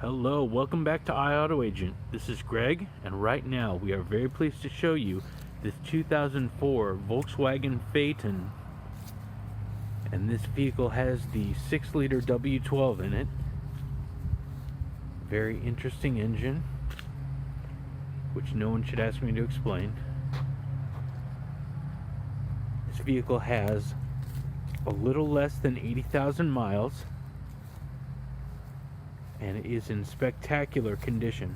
Hello, welcome back to iAutoAgent. This is Greg, and right now we are very pleased to show you this 2004 Volkswagen Phaeton. And this vehicle has the 6-liter W12 in it. Very interesting engine, which no one should ask me to explain. This vehicle has a little less than 80,000 miles. And it is in spectacular condition.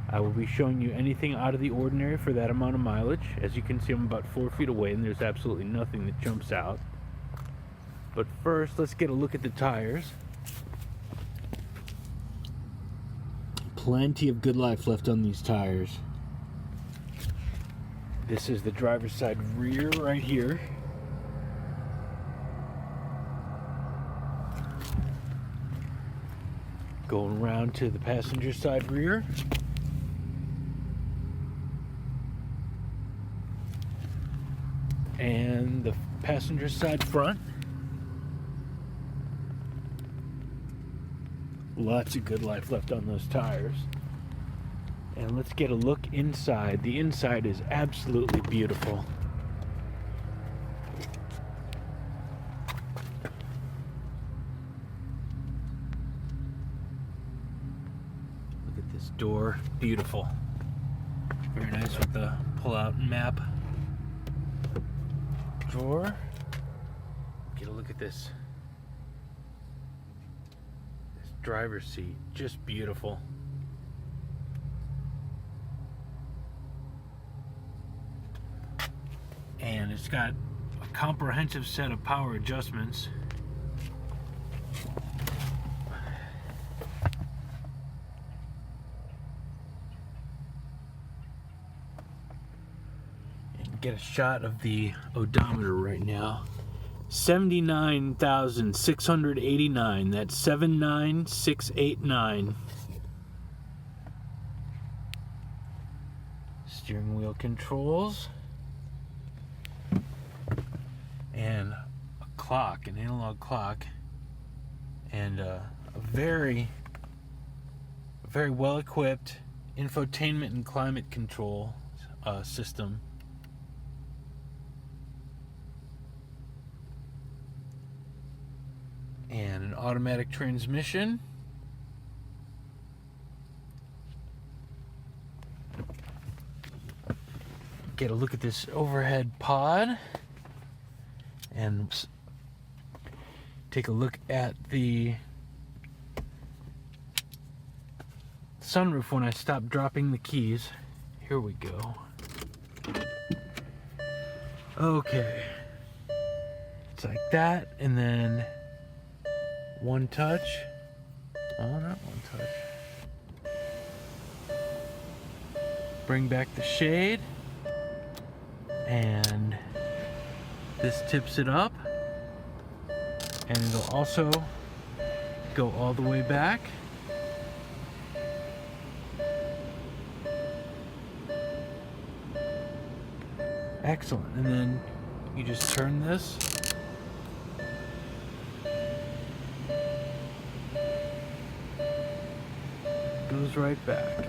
I will be showing you anything out of the ordinary for that amount of mileage. As you can see, I'm about 4 feet away and there's absolutely nothing that jumps out. But first, let's get a look at the tires. Plenty of good life left on these tires. This is the driver's side rear right here. Going around to the passenger side rear. And the passenger side front. Lots of good life left on those tires. And let's get a look inside. The inside is absolutely beautiful. This door, beautiful. Very nice with the pull-out map drawer. Get a look at this. This driver's seat, just beautiful. And it's got a comprehensive set of power adjustments. Get a shot of the odometer right now. 79,689. That's 79689. Steering wheel controls. And a clock, an analog clock. And a very well equipped infotainment and climate control system. And an automatic transmission. Get a look at this overhead pod and take a look at the sunroof when I stop dropping the keys. Here we go. Okay. It's like that, and then one touch. Oh, not one touch. Bring back the shade. And this tips it up. And it'll also go all the way back. Excellent. And then you just turn this. Goes right back.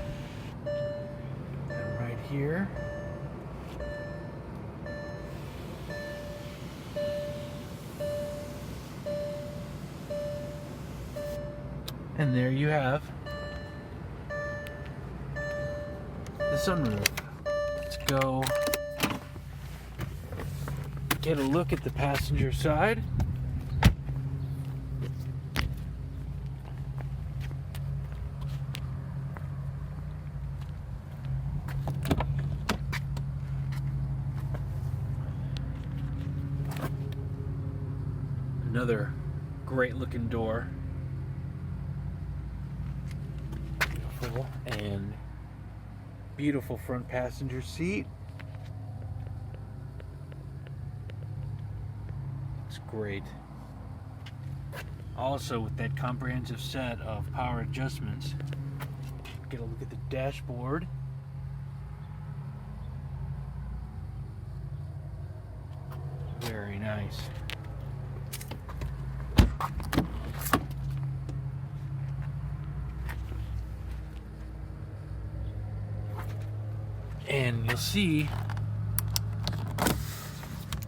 And right here. And there you have the sunroof. Let's go get a look at the passenger side. Another great looking door. Beautiful. And beautiful front passenger seat. It's great. Also with that comprehensive set of power adjustments. Get a look at the dashboard. Very nice. And you'll see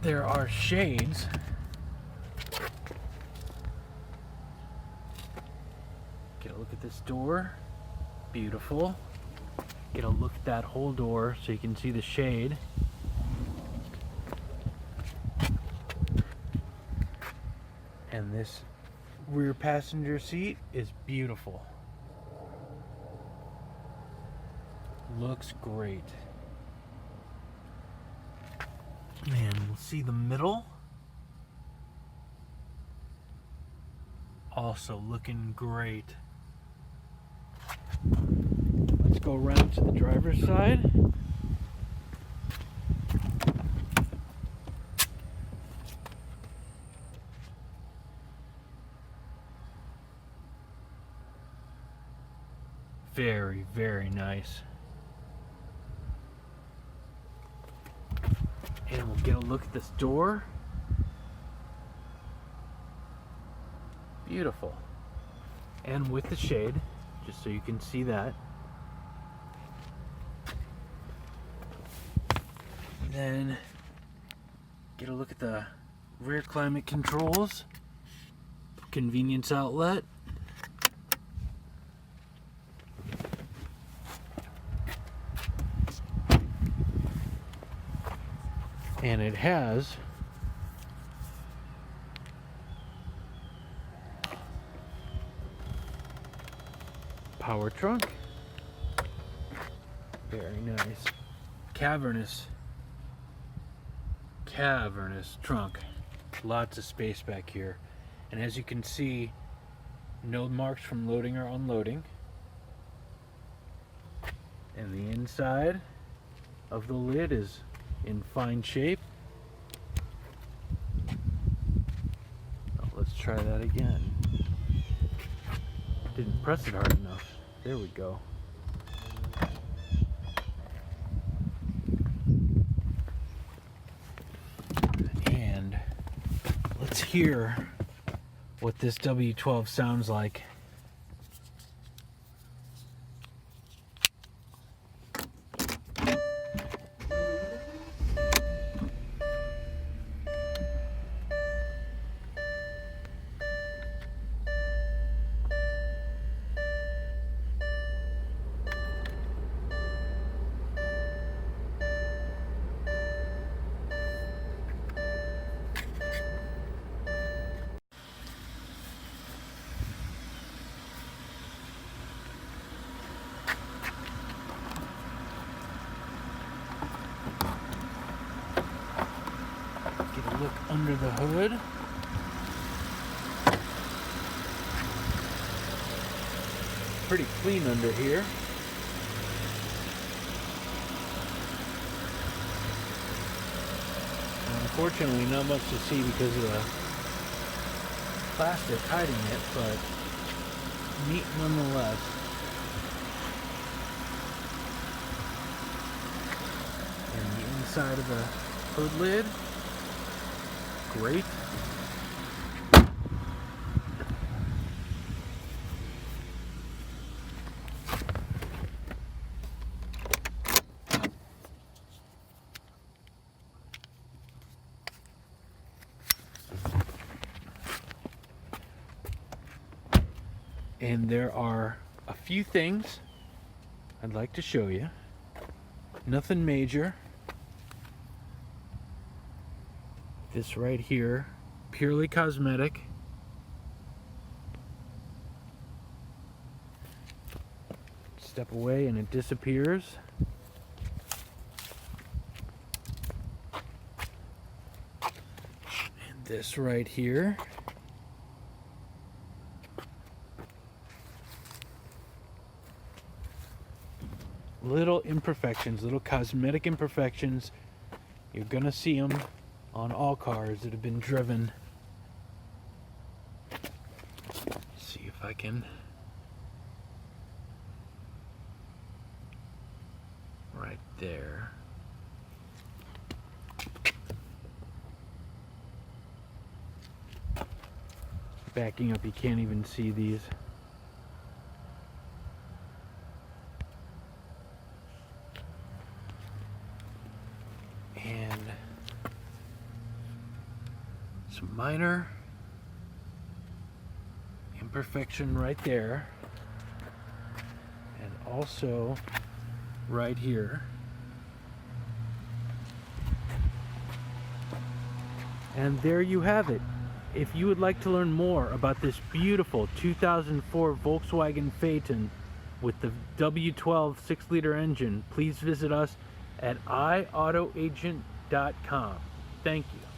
there are shades. Get a look at this door. Beautiful. Get a look at that whole door so you can see the shade. And this rear passenger seat is beautiful. Looks great. And we'll see the middle. Also looking great. Let's go around to the driver's side. Very, very nice. And we'll get a look at this door. Beautiful. And with the shade, just so you can see that. Then get a look at the rear climate controls, convenience outlet, and it has power trunk. Very nice. Cavernous trunk. Lots of space back here. And as you can see, no marks from loading or unloading. And the inside of the lid is in fine shape. Oh, let's try that again. Didn't press it hard enough. There we go. And let's hear what this W12 sounds like. Look under the hood. Pretty clean under here. And unfortunately, not much to see because of the plastic hiding it, but neat nonetheless. And the inside of the hood lid. Great. And there are a few things I'd like to show you. Nothing major. This right here, purely cosmetic. Step away and it disappears. And this right here. Little imperfections, little cosmetic imperfections. You're gonna see them on all cars that have been driven. See if I can. Right there. Backing up, you can't even see these. And some minor imperfection right there, and also right here. And there you have it. If you would like to learn more about this beautiful 2004 Volkswagen Phaeton with the W12 6-liter engine, please visit us at iAutoAgent.com. Thank you.